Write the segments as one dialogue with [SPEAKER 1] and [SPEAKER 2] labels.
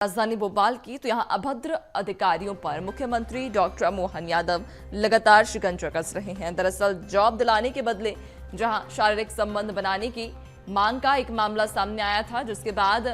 [SPEAKER 1] राजधानी भोपाल की तो यहां अभद्र अधिकारियों पर मुख्यमंत्री डॉक्टर मोहन यादव लगातार शिकंजा कस रहे हैं। दरअसल जॉब दिलाने के बदले जहां शारीरिक संबंध बनाने की मांग का एक मामला सामने आया था, जिसके बाद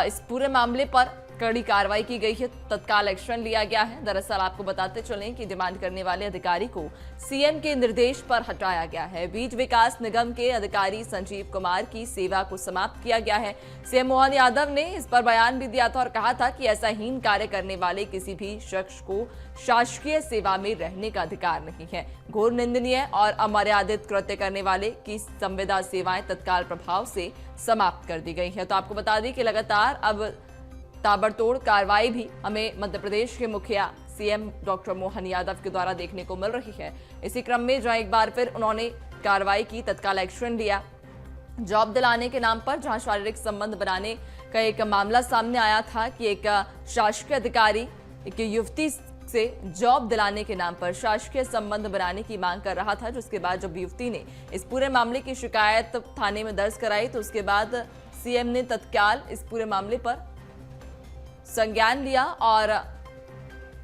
[SPEAKER 1] इस पूरे मामले पर कड़ी कार्रवाई की गई है, तत्काल एक्शन लिया गया है। दरअसल आपको बताते चलें कि डिमांड करने वाले अधिकारी को सीएम के निर्देश पर हटाया गया है। बीज विकास निगम के अधिकारी संजीव कुमार की सेवा को समाप्त किया गया है। सीएम मोहन यादव ने इस पर बयान भी दिया था और कहा था कि ऐसा हीन कार्य करने वाले किसी भी शख्स को शासकीय सेवा में रहने का अधिकार नहीं है। घोर निंदनीय और अमर्यादित कृत्य करने वाले की संविदा सेवाएं तत्काल प्रभाव से समाप्त कर दी गई है। तो आपको बता दें कि लगातार अब ताबड़तोड़ कार्रवाई भी हमें मध्य प्रदेश के मुखिया सीएम डॉक्टर मोहन यादव के द्वारा देखने को मिल रही है। इसी क्रम में जहां एक बार फिर उन्होंने कार्रवाई की, तत्काल एक्शन लिया। जॉब दिलाने के नाम पर जहां शारीरिक संबंध बनाने का एक मामला सामने आया था कि एक शासकीय अधिकारी एक युवती से जॉब दिलाने के नाम पर शासकीय संबंध बनाने की मांग कर रहा था, जिसके बाद जब युवती ने इस पूरे मामले की शिकायत थाने में दर्ज कराई तो उसके बाद सीएम ने तत्काल इस पूरे मामले पर संज्ञान लिया और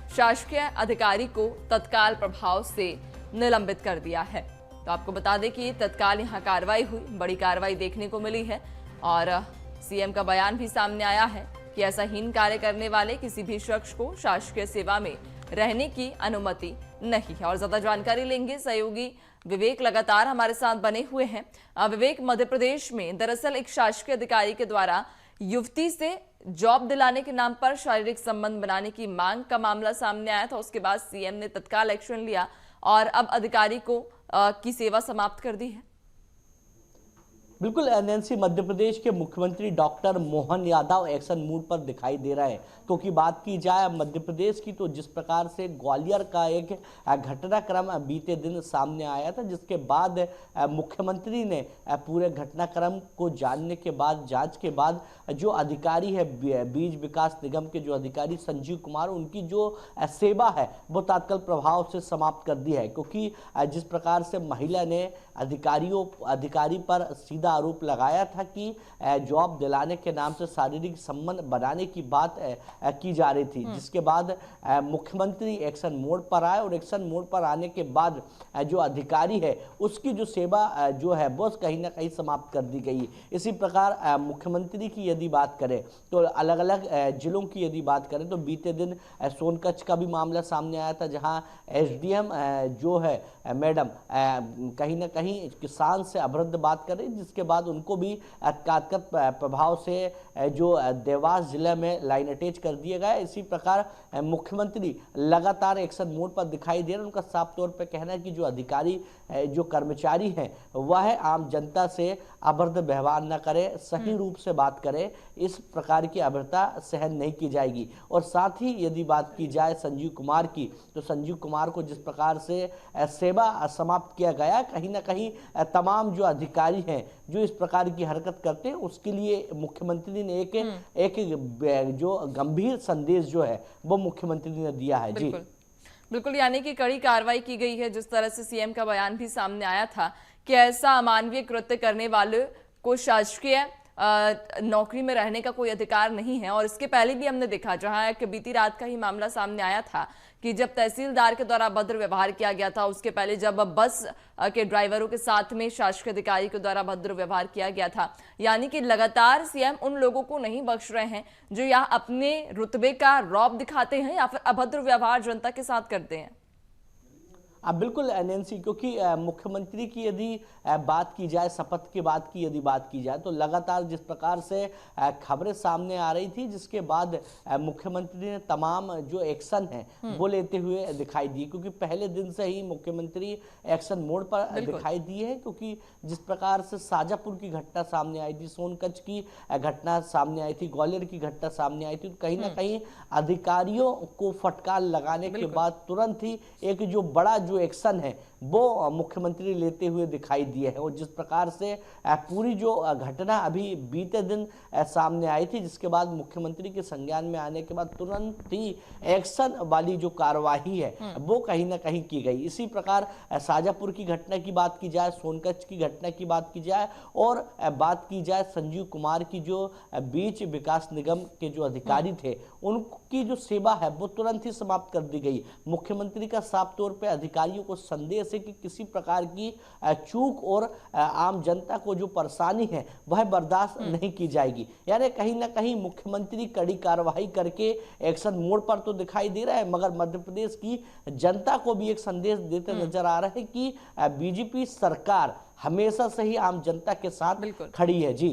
[SPEAKER 1] शासकीय अधिकारी को तत्काल प्रभाव से निलंबित कर दिया है। तो आपको बता दें कि तत्काल यहां कार्रवाई हुई, बड़ी कार्रवाई देखने को मिली है और सीएम का बयान भी सामने आया है कि ऐसा हीन कार्य करने वाले किसी भी शख्स को शासकीय सेवा में रहने की अनुमति नहीं है। और ज्यादा जानकारी लेंगे, सहयोगी विवेक लगातार हमारे साथ बने हुए हैं। विवेक, मध्य प्रदेश में दरअसल एक शासकीय अधिकारी के द्वारा युवती से जॉब दिलाने के नाम पर शारीरिक संबंध बनाने की मांग का मामला सामने आया था। उसके बाद सीएम ने तत्काल एक्शन लिया और अब अधिकारी को की सेवा समाप्त कर दी है।
[SPEAKER 2] बिल्कुल नैन्सी, मध्य प्रदेश के मुख्यमंत्री doctor Mohan Yadav action mood पर दिखाई दे रहा है, क्योंकि बात की जाए मध्य प्रदेश की तो जिस प्रकार से ग्वालियर का एक घटनाक्रम बीते दिन सामने आया था, जिसके बाद मुख्यमंत्री ने पूरे घटनाक्रम को जानने के बाद, जांच के बाद जो अधिकारी है बीज विकास निगम के जो अधिकारी संजीव कुमार, उनकी जो सेवा है वो तत्काल प्रभाव से समाप्त कर दी है। क्योंकि जिस प्रकार से महिला ने अधिकारी पर सीधा आरोप लगाया था कि जॉब दिलाने के नाम से शारीरिक संबंध बनाने की बात की जा रही थी, जिसके बाद मुख्यमंत्री एक्शन मोड पर आए और एक्शन मोड पर आने के बाद जो अधिकारी है उसकी जो सेवा जो है वो कहीं ना कहीं समाप्त कर दी गई। इसी प्रकार मुख्यमंत्री की यदि बात करें तो अलग अलग जिलों की यदि बात करें तो बीते दिन सोनकच्छ का भी मामला सामने आया था, जहां एसडीएम जो है मैडम कहीं ना कहीं किसान से अभद्र बात कर रही, जिसके बाद उनको भी तत्काल प्रभाव से जो देवास जिले में लाइन अटैच कर दिया गया। इसी प्रकार मुख्यमंत्री लगातार एक्शन मोड पर दिखाई दे रहे हैं। उनका साफ तौर पर कहना है कि जो अधिकारी जो कर्मचारी हैं वह आम जनता से अभद्र व्यवहार न करे, सही रूप से बात करे, इस प्रकार की अभद्रता सहन नहीं की जाएगी। और साथ ही यदि बात की जाए संजीव कुमार की, तो संजीव कुमार को जिस प्रकार से सेवा समाप्त किया गया, कहीं ना कहीं तमाम जो अधिकारी हैं जो इस प्रकार की हरकत करते हैं उसके लिए मुख्यमंत्री ने एक जो गंभीर संदेश जो है वो मुख्यमंत्री ने दिया है। जी
[SPEAKER 1] बिल्कुल, यानी कि कड़ी कार्रवाई की गई है। जिस तरह से सीएम का बयान भी सामने आया था कि ऐसा अमानवीय कृत्य करने वाले को शासकीय नौकरी में रहने का कोई अधिकार नहीं है। और इसके पहले भी हमने देखा, जहां एक बीती रात का ही मामला सामने आया था कि जब तहसीलदार के द्वारा अभद्र व्यवहार किया गया था, उसके पहले जब बस के ड्राइवरों के साथ में शासकीय अधिकारी के द्वारा अभद्र व्यवहार किया गया था। यानी कि लगातार सीएम उन लोगों को नहीं बख्श रहे हैं जो यहाँ अपने रुतबे का रौब दिखाते हैं या फिर अभद्र व्यवहार जनता के साथ करते हैं।
[SPEAKER 2] बिल्कुल नैन्सी, क्योंकि मुख्यमंत्री की यदि बात की जाए, शपथ के बाद की यदि बात की जाए तो लगातार जिस प्रकार से खबरें सामने आ रही थी, जिसके बाद मुख्यमंत्री ने तमाम जो एक्शन है वो लेते हुए दिखाई दी। क्योंकि पहले दिन से ही मुख्यमंत्री एक्शन मोड पर दिखाई दिए है, क्योंकि जिस प्रकार से शाजापुर की घटना सामने आई थी, सोनकच्छ की घटना सामने आई थी, ग्वालियर की घटना सामने आई थी, तो कहीं ना कहीं अधिकारियों को फटकार लगाने के बाद तुरंत ही एक जो बड़ा जो एक्शन है वो मुख्यमंत्री लेते हुए दिखाई दिए हैं। और जिस प्रकार से पूरी जो घटना अभी बीते दिन सामने आई थी, जिसके बाद मुख्यमंत्री के संज्ञान में आने के बाद तुरंत ही एक्शन वाली जो कार्यवाही है वो कहीं ना कहीं की गई। इसी प्रकार शाजापुर की घटना की बात की जाए, सोनकच्छ की घटना की बात की जाए और बात की जाए संजीव कुमार की, जो बीच विकास निगम के जो अधिकारी थे उनकी जो सेवा है वो तुरंत ही समाप्त कर दी गई। मुख्यमंत्री का साफ तौर पे अधिकारियों को संदेश है कि किसी प्रकार की चूक और आम जनता को जो परेशानी है वह बर्दाश्त नहीं की जाएगी। यानी कहीं ना कहीं मुख्यमंत्री कड़ी कार्रवाई करके एक्शन मोड पर तो दिखाई दे रहा है, मगर मध्य प्रदेश की जनता को भी एक संदेश देते नजर आ रहा है कि बीजेपी सरकार हमेशा से ही आम जनता के साथ खड़ी है। जी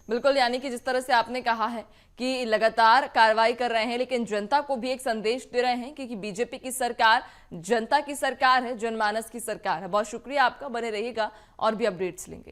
[SPEAKER 1] बिल्कुल, यानी कि जिस तरह से आपने कहा है कि लगातार कार्रवाई कर रहे हैं, लेकिन जनता को भी एक संदेश दे रहे हैं क्योंकि बीजेपी की सरकार जनता की सरकार है, जनमानस की सरकार है। बहुत शुक्रिया आपका, बने रहिएगा और भी अपडेट्स लेंगे।